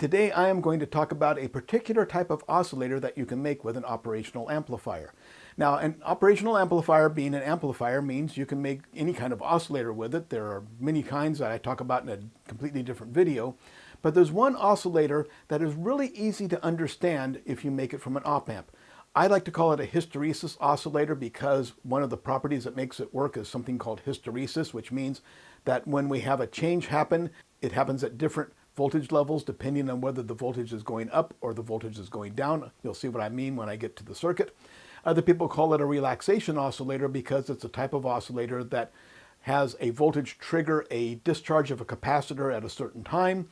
Today I am going to talk about a particular type of oscillator that you can make with an operational amplifier. Now, an operational amplifier being an amplifier means you can make any kind of oscillator with it. There are many kinds that I talk about in a completely different video, but there's one oscillator that is really easy to understand if you make it from an op-amp. I like to call it a hysteresis oscillator because one of the properties that makes it work is something called hysteresis, which means that when we have a change happen, it happens at different voltage levels depending on whether the voltage is going up or the voltage is going down. You'll see what I mean when I get to the circuit. Other people call it a relaxation oscillator because it's a type of oscillator that has a voltage trigger a discharge of a capacitor at a certain time.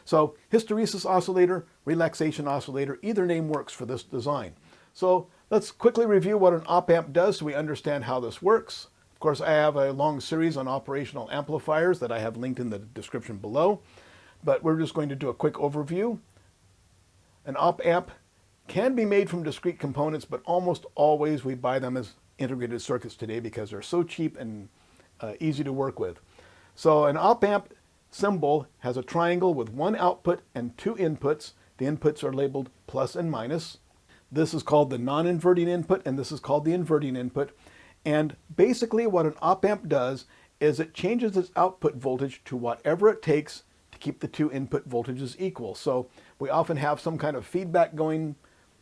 So hysteresis oscillator, relaxation oscillator, either name works for this design. So let's quickly review what an op-amp does so we understand how this works. Of course, I have a long series on operational amplifiers that I have linked in the description below, but we're just going to do a quick overview. An op-amp can be made from discrete components, but almost always we buy them as integrated circuits today because they're so cheap and easy to work with. So an op-amp symbol has a triangle with one output and two inputs. The inputs are labeled plus and minus. This is called the non-inverting input, and this is called the inverting input. And basically what an op-amp does is it changes its output voltage to whatever it takes to keep the two input voltages equal. So we often have some kind of feedback going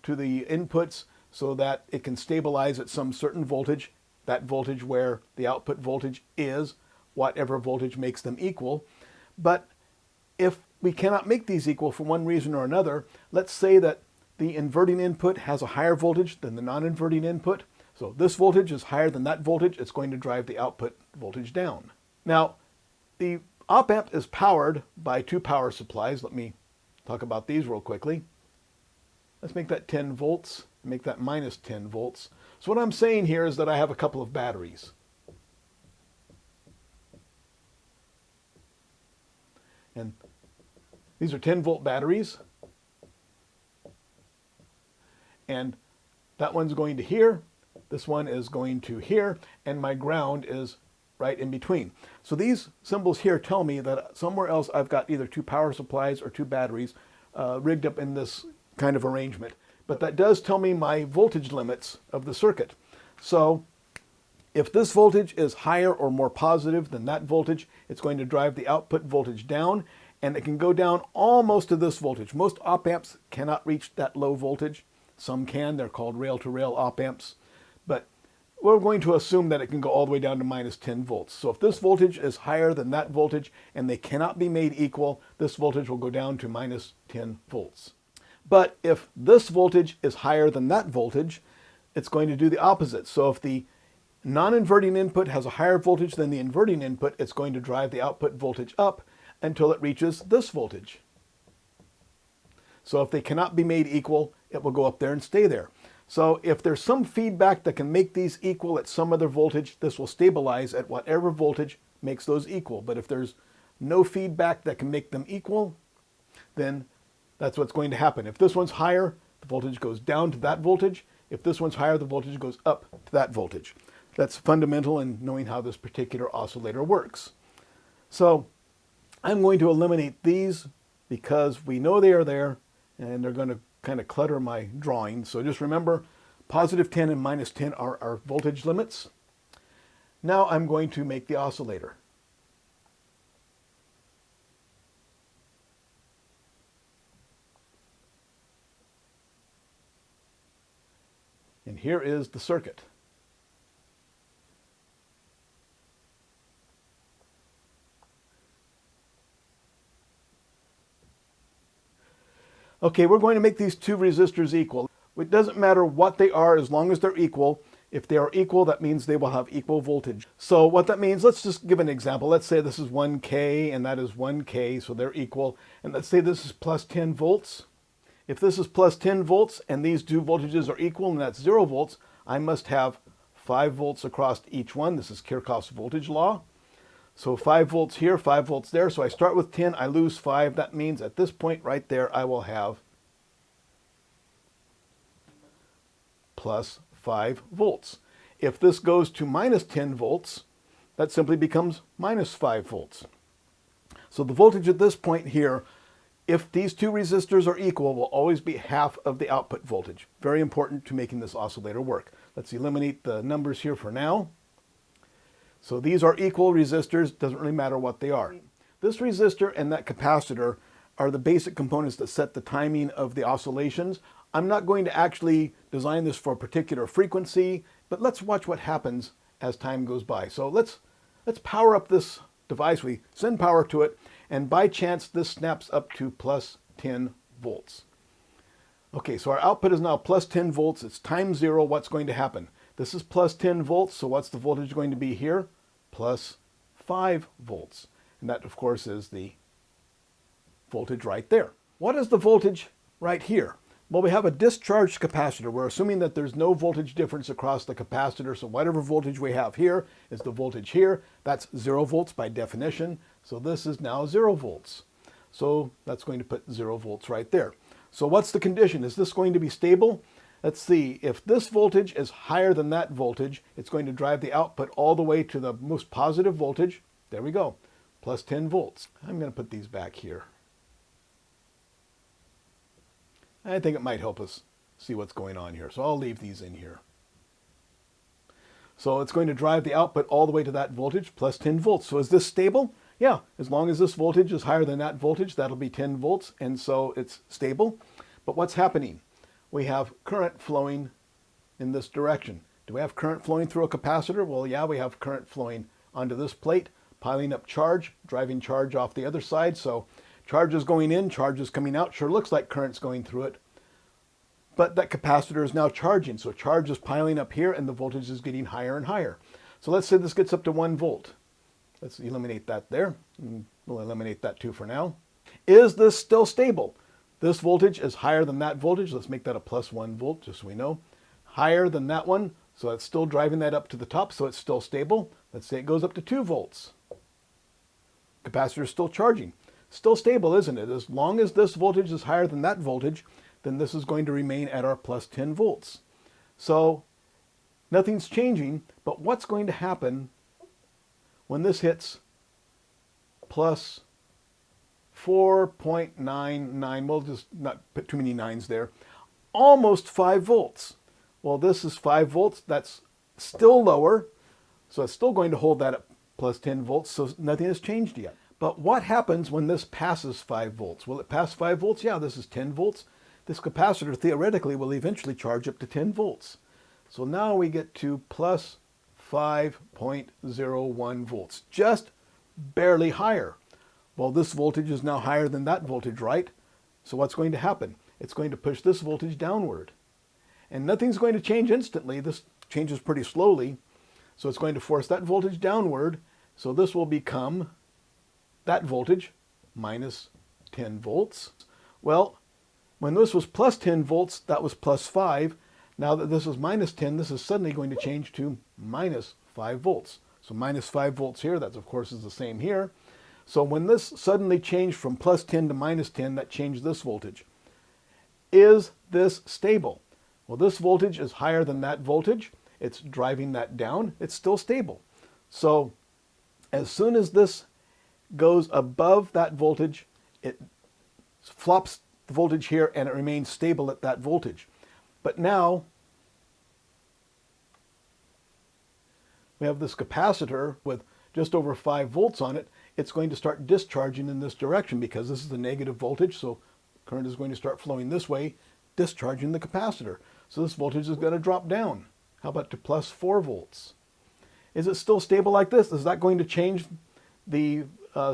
to the inputs so that it can stabilize at some certain voltage, that voltage where the output voltage is whatever voltage makes them equal. But if we cannot make these equal for one reason or another, let's say that the inverting input has a higher voltage than the non-inverting input. So this voltage is higher than that voltage. It's going to drive the output voltage down. Now, the op-amp is powered by two power supplies. Let me talk about these real quickly. Let's make that 10 volts, make that minus 10 volts. So what I'm saying here is that I have a couple of batteries. And these are 10 volt batteries. And that one's going to here, this one is going to here, and my ground is right in between. So these symbols here tell me that somewhere else I've got either two power supplies or two batteries rigged up in this kind of arrangement. But that does tell me my voltage limits of the circuit. So if this voltage is higher or more positive than that voltage, it's going to drive the output voltage down, and it can go down almost to this voltage. Most op-amps cannot reach that low voltage. Some can, they're called rail-to-rail op-amps, but we're going to assume that it can go all the way down to minus 10 volts. So if this voltage is higher than that voltage and they cannot be made equal, this voltage will go down to minus 10 volts. But if this voltage is higher than that voltage, it's going to do the opposite. So if the non-inverting input has a higher voltage than the inverting input, it's going to drive the output voltage up until it reaches this voltage. So if they cannot be made equal, it will go up there and stay there. So if there's some feedback that can make these equal at some other voltage, this will stabilize at whatever voltage makes those equal. But if there's no feedback that can make them equal, then that's what's going to happen. If this one's higher, the voltage goes down to that voltage. If this one's higher, the voltage goes up to that voltage. That's fundamental in knowing how this particular oscillator works. So I'm going to eliminate these because we know they are there, and they're going to kind of clutter my drawing. So just remember, positive 10 and minus 10 are our voltage limits. Now I'm going to make the oscillator. And here is the circuit. Okay, we're going to make these two resistors equal. It doesn't matter what they are as long as they're equal. If they are equal, that means they will have equal voltage. So what that means, let's just give an example. Let's say this is 1K and that is 1K, so they're equal. And let's say this is plus 10 volts. If this is plus 10 volts and these two voltages are equal and that's 0 volts, I must have 5 volts across each one. This is Kirchhoff's voltage law. So 5 volts here, 5 volts there. So I start with 10, I lose 5. That means at this point right there, I will have plus 5 volts. If this goes to minus 10 volts, that simply becomes minus 5 volts. So the voltage at this point here If these two resistors are equal, will always be half of the output voltage. Very important to making this oscillator work. Let's eliminate the numbers here for now. So these are equal resistors, doesn't really matter what they are. This resistor and that capacitor are the basic components that set the timing of the oscillations. I'm not going to actually design this for a particular frequency, but let's watch what happens as time goes by. So let's power up this device. We send power to it, and by chance this snaps up to plus 10 volts. Okay, so our output is now plus 10 volts. It's time zero. What's going to happen? This is plus 10 volts, so what's the voltage going to be here? Plus 5 volts. And that, of course, is the voltage right there. What is the voltage right here? Well, we have a discharged capacitor. We're assuming that there's no voltage difference across the capacitor, so whatever voltage we have here is the voltage here. That's 0 volts by definition, so this is now 0 volts. So that's going to put 0 volts right there. So what's the condition? Is this going to be stable? Let's see. If this voltage is higher than that voltage, it's going to drive the output all the way to the most positive voltage. There we go, plus 10 volts. I'm going to put these back here. I think it might help us see what's going on here. So I'll leave these in here. So it's going to drive the output all the way to that voltage, plus 10 volts. So is this stable? Yeah, as long as this voltage is higher than that voltage, that'll be 10 volts, and so it's stable. But what's happening? We have current flowing in this direction. Do we have current flowing through a capacitor? Well, yeah, we have current flowing onto this plate, piling up charge, driving charge off the other side. So charge is going in, charge is coming out. Sure looks like current's going through it. But that capacitor is now charging. So charge is piling up here and the voltage is getting higher and higher. So let's say this gets up to 1 volt. Let's eliminate that there. We'll eliminate that too for now. Is this still stable? This voltage is higher than that voltage. Let's make that a plus 1 volt, just so we know. Higher than that one, so it's still driving that up to the top, so it's still stable. Let's say it goes up to 2 volts. Capacitor is still charging. Still stable, isn't it? As long as this voltage is higher than that voltage, then this is going to remain at our plus 10 volts. So nothing's changing, but what's going to happen when this hits plus 4.99, we'll just not put too many nines there, almost 5 volts. Well, this is 5 volts, that's still lower, so it's still going to hold that at plus 10 volts, so nothing has changed yet. But what happens when this passes 5 volts? Will it pass 5 volts? Yeah, this is 10 volts. This capacitor theoretically will eventually charge up to 10 volts. So now we get to plus 5.01 volts, just barely higher. Well, this voltage is now higher than that voltage, right? So what's going to happen? It's going to push this voltage downward. And nothing's going to change instantly. This changes pretty slowly. So it's going to force that voltage downward. So this will become that voltage minus 10 volts. Well, when this was plus 10 volts, that was plus 5. Now that this is minus 10, this is suddenly going to change to minus 5 volts. So minus 5 volts here, that of course is the same here. So when this suddenly changed from plus 10 to minus 10, that changed this voltage. Is this stable? Well, this voltage is higher than that voltage. It's driving that down. It's still stable. So as soon as this goes above that voltage, it flops the voltage here and it remains stable at that voltage. But now we have this capacitor with just over 5 volts on it. It's going to start discharging in this direction because this is the negative voltage, so current is going to start flowing this way, discharging the capacitor. So this voltage is going to drop down. How about to plus 4 volts? Is it still stable like this? Is that going to change the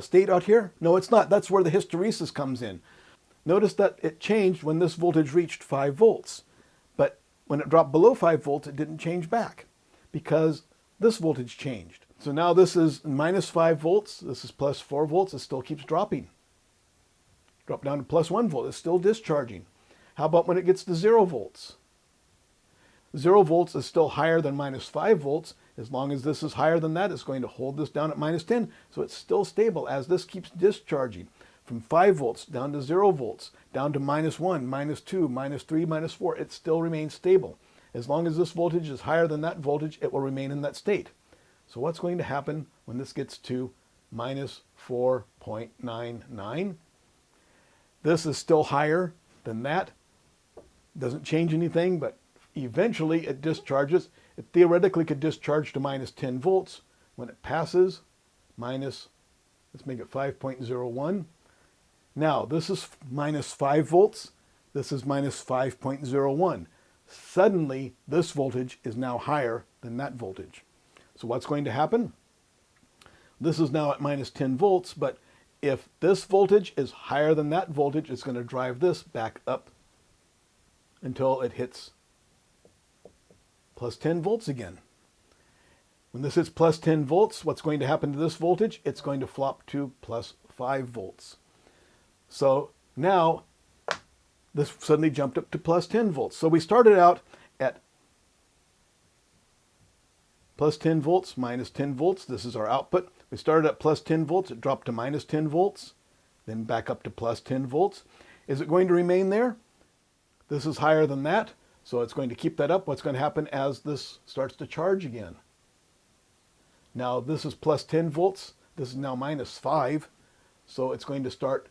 state out here? No, it's not. That's where the hysteresis comes in. Notice that it changed when this voltage reached 5 volts. But when it dropped below 5 volts, it didn't change back because this voltage changed. So now this is minus 5 volts. This is plus 4 volts. It still keeps dropping. Drop down to plus 1 volt. It's still discharging. How about when it gets to 0 volts? 0 volts is still higher than minus 5 volts. As long as this is higher than that, it's going to hold this down at minus 10. So it's still stable as this keeps discharging. From 5 volts down to 0 volts, down to minus 1, minus 2, minus 3, minus 4. It still remains stable. As long as this voltage is higher than that voltage, it will remain in that state. So what's going to happen when this gets to minus 4.99? This is still higher than that. Doesn't change anything, but eventually it discharges. It theoretically could discharge to minus 10 volts. When it passes, minus, let's make it 5.01. Now, this is minus 5 volts. This is minus 5.01. Suddenly, this voltage is now higher than that voltage. So what's going to happen? This is now at minus 10 volts, but if this voltage is higher than that voltage, it's going to drive this back up until it hits plus 10 volts again. When this hits plus 10 volts, what's going to happen to this voltage? It's going to flop to plus 5 volts. So now this suddenly jumped up to plus 10 volts. So we started out at plus 10 volts, minus 10 volts. This is our output. We started at plus 10 volts. It dropped to minus 10 volts, then back up to plus 10 volts. Is it going to remain there? This is higher than that, so it's going to keep that up. What's going to happen as this starts to charge again? Now this is plus 10 volts. This is now minus 5. So it's going to start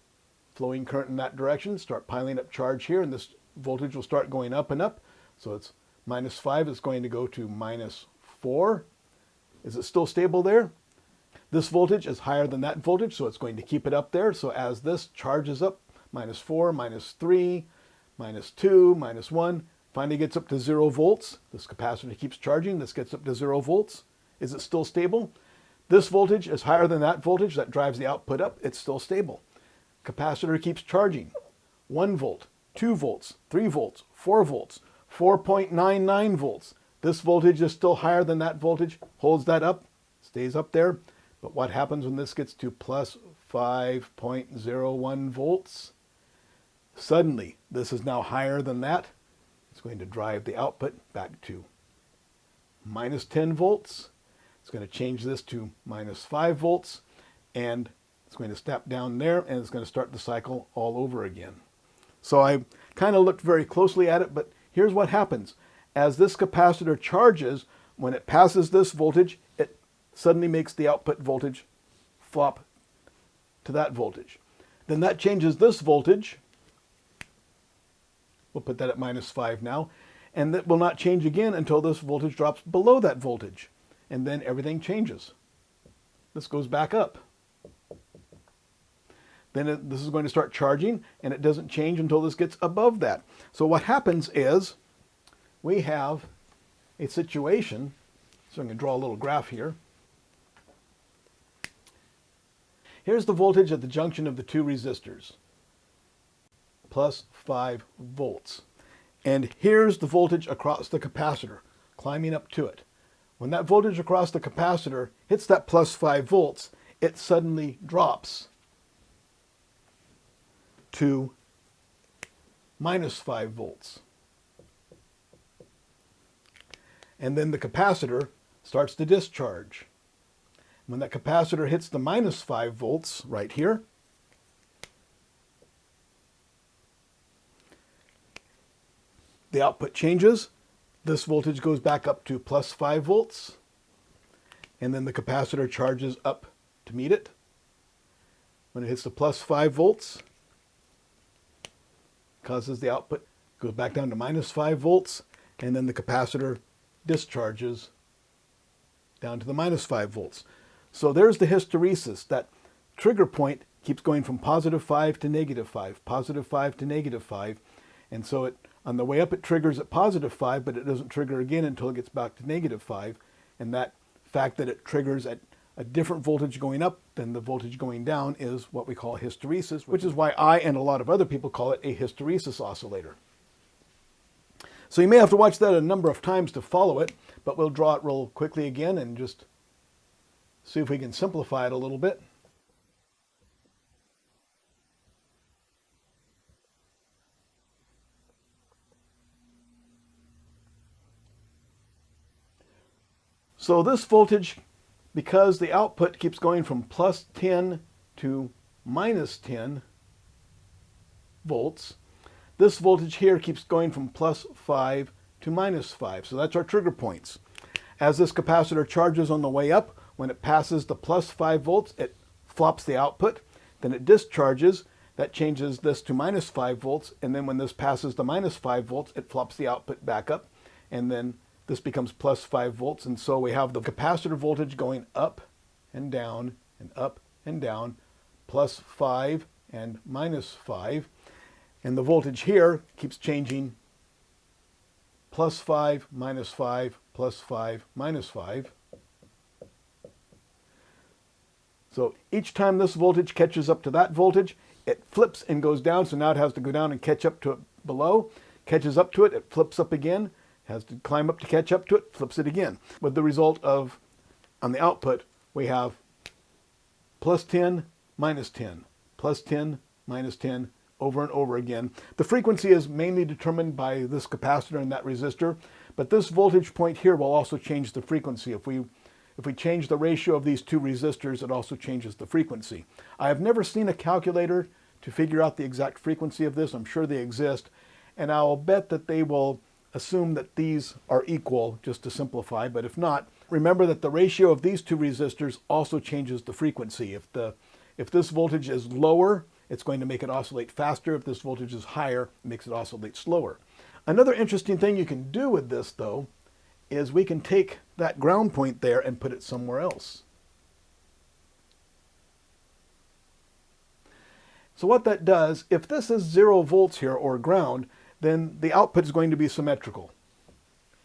flowing current in that direction, start piling up charge here, and this voltage will start going up and up. So it's minus 5 is going to go to minus 4. Is it still stable there? This voltage is higher than that voltage, so it's going to keep it up there. So as this charges up, minus 4, minus 3, minus 2, minus 1, finally gets up to 0 volts. This capacitor keeps charging. This gets up to 0 volts. Is it still stable? This voltage is higher than that voltage. That drives the output up. It's still stable. Capacitor keeps charging. 1 volt, 2 volts, 3 volts, 4 volts, 4.99 volts. This voltage is still higher than that voltage. Holds that up. Stays up there. But what happens when this gets to plus 5.01 volts? Suddenly, this is now higher than that. It's going to drive the output back to minus 10 volts. It's going to change this to minus 5 volts. And it's going to step down there, and it's going to start the cycle all over again. So I kind of looked very closely at it, but here's what happens. As this capacitor charges, when it passes this voltage, it suddenly makes the output voltage flop to that voltage. Then that changes this voltage. We'll put that at minus 5 now. And that will not change again until this voltage drops below that voltage. And then everything changes. This goes back up. Then this is going to start charging, and it doesn't change until this gets above that. So what happens is we have a situation. So I'm going to draw a little graph here. Here's the voltage at the junction of the two resistors, plus 5 volts. And here's the voltage across the capacitor, climbing up to it. When that voltage across the capacitor hits that plus 5 volts, it suddenly drops to minus 5 volts. And then the capacitor starts to discharge. When that capacitor hits the minus 5 volts right here, the output changes. This voltage goes back up to plus 5 volts. And then the capacitor charges up to meet it. When it hits the plus 5 volts, causes the output, goes back down to minus 5 volts, and then the capacitor discharges down to the minus 5 volts. So there's the hysteresis. That trigger point keeps going from positive 5 to negative 5, positive 5 to negative 5. And so it, on the way up it triggers at positive 5, but it doesn't trigger again until it gets back to negative 5. And that fact that it triggers at a different voltage going up than the voltage going down is what we call hysteresis, which is why I and a lot of other people call it a hysteresis oscillator. So you may have to watch that a number of times to follow it, but we'll draw it real quickly again and just see if we can simplify it a little bit. So this voltage, because the output keeps going from plus 10 to minus 10 volts, this voltage here keeps going from plus 5 to minus 5. So that's our trigger points. As this capacitor charges on the way up, when it passes the plus 5 volts, it flops the output. Then it discharges. that changes this to minus 5 volts, and then when this passes the minus 5 volts, it flops the output back up, and then this becomes plus 5 volts, and so we have the capacitor voltage going up and down and up and down, plus 5 and minus 5, and the voltage here keeps changing, plus 5, minus 5, plus 5, minus 5. So each time this voltage catches up to that voltage, it flips and goes down, so now it has to go down and catch up to it below, catches up to it, it flips up again, has to climb up to catch up to it, flips it again. With the result of, on the output, we have plus 10, minus 10, plus 10, minus 10, over and over again. The frequency is mainly determined by this capacitor and that resistor, but this voltage point here will also change the frequency. If we change the ratio of these two resistors, it also changes the frequency. I have never seen a calculator to figure out the exact frequency of this. I'm sure they exist, and I'll bet that they will assume that these are equal, just to simplify, but if not, remember that the ratio of these two resistors also changes the frequency. If this voltage is lower, it's going to make it oscillate faster. If this voltage is higher, it makes it oscillate slower. Another interesting thing you can do with this, though, is we can take that ground point there and put it somewhere else. So what that does, if this is 0 volts here, or ground, then the output is going to be symmetrical.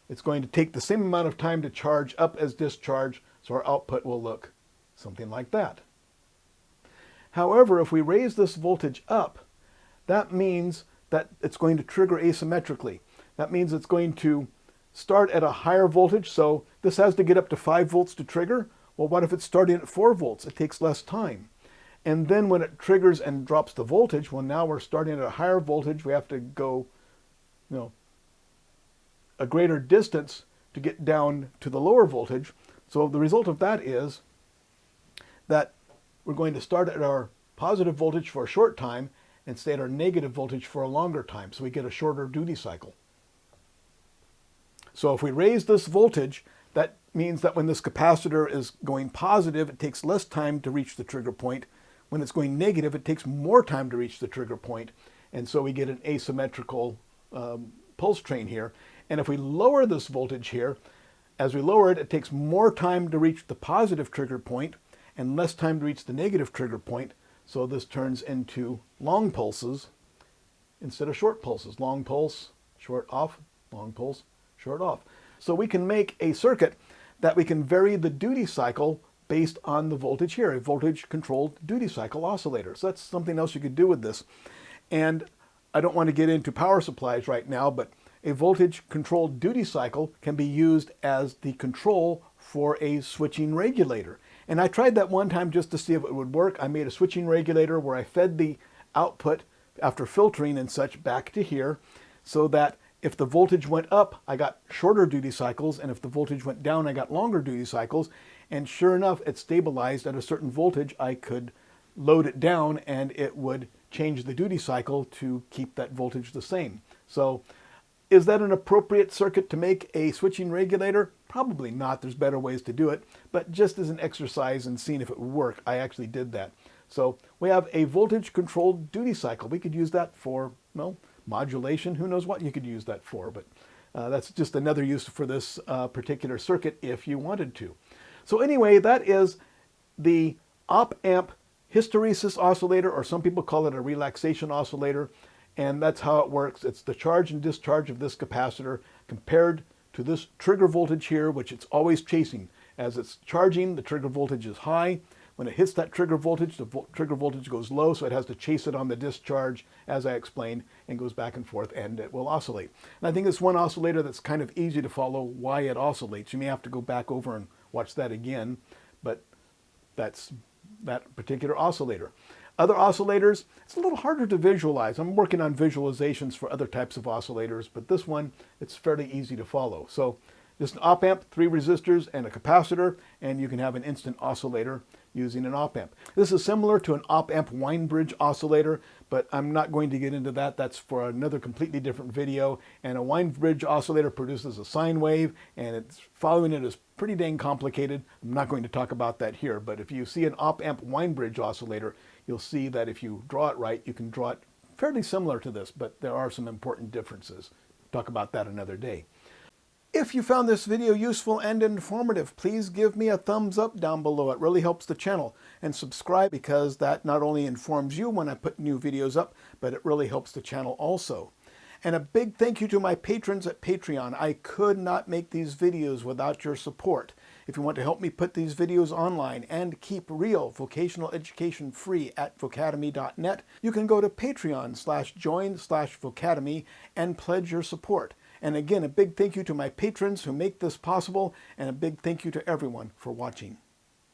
It's going to take the same amount of time to charge up as discharge, so our output will look something like that. However, if we raise this voltage up, that means that it's going to trigger asymmetrically. That means it's going to start at a higher voltage, so this has to get up to 5 volts to trigger. Well, what if it's starting at 4 volts? It takes less time. And then when it triggers and drops the voltage, well, now we're starting at a higher voltage. We have to go, a greater distance to get down to the lower voltage. So the result of that is that we're going to start at our positive voltage for a short time and stay at our negative voltage for a longer time. So we get a shorter duty cycle. So if we raise this voltage, that means that when this capacitor is going positive, it takes less time to reach the trigger point. When it's going negative, it takes more time to reach the trigger point. And so we get an asymmetrical pulse train here. And if we lower this voltage here, as we lower it, it takes more time to reach the positive trigger point and less time to reach the negative trigger point. So this turns into long pulses instead of short pulses. Long pulse, short off, long pulse, short off. So we can make a circuit that we can vary the duty cycle based on the voltage here, a voltage-controlled duty cycle oscillator. So that's something else you could do with this. And I don't want to get into power supplies right now, but a voltage-controlled duty cycle can be used as the control for a switching regulator. And I tried that one time just to see if it would work. I made a switching regulator where I fed the output after filtering and such back to here, so that if the voltage went up, I got shorter duty cycles, and if the voltage went down, I got longer duty cycles. And sure enough, it stabilized at a certain voltage. I could load it down and it would change the duty cycle to keep that voltage the same. So is that an appropriate circuit to make a switching regulator? Probably not. There's better ways to do it. But just as an exercise and seeing if it would work, I actually did that. So we have a voltage-controlled duty cycle. We could use that for, well, modulation. Who knows what you could use that for, but that's just another use for this particular circuit if you wanted to. So anyway, that is the op-amp hysteresis oscillator, or some people call it a relaxation oscillator, and that's how it works. It's the charge and discharge of this capacitor compared to this trigger voltage here, which it's always chasing. As it's charging, the trigger voltage is high. When it hits that trigger voltage, the trigger voltage goes low, so it has to chase it on the discharge, as I explained, and goes back and forth, and it will oscillate. And I think it's one oscillator that's kind of easy to follow why it oscillates. You may have to go back over and watch that again, but that's that particular oscillator. Other oscillators, it's a little harder to visualize. I'm working on visualizations for other types of oscillators, but this one, it's fairly easy to follow. So just an op-amp, 3 resistors, and a capacitor, and you can have an instant oscillator using an op-amp. This is similar to an op-amp wine bridge oscillator, but I'm not going to get into that. That's for another completely different video. And a wine bridge oscillator produces a sine wave, and following it is pretty dang complicated. I'm not going to talk about that here, but if you see an op-amp wine bridge oscillator, you'll see that if you draw it right, you can draw it fairly similar to this, but there are some important differences. Talk about that another day. If you found this video useful and informative, please give me a thumbs up down below. It really helps the channel. And subscribe, because that not only informs you when I put new videos up, but it really helps the channel also. And a big thank you to my patrons at Patreon. I could not make these videos without your support. If you want to help me put these videos online and keep real vocational education free at vocademy.net, you can go to patreon.com/join/vocademy and pledge your support. And again, a big thank you to my patrons who make this possible, and a big thank you to everyone for watching.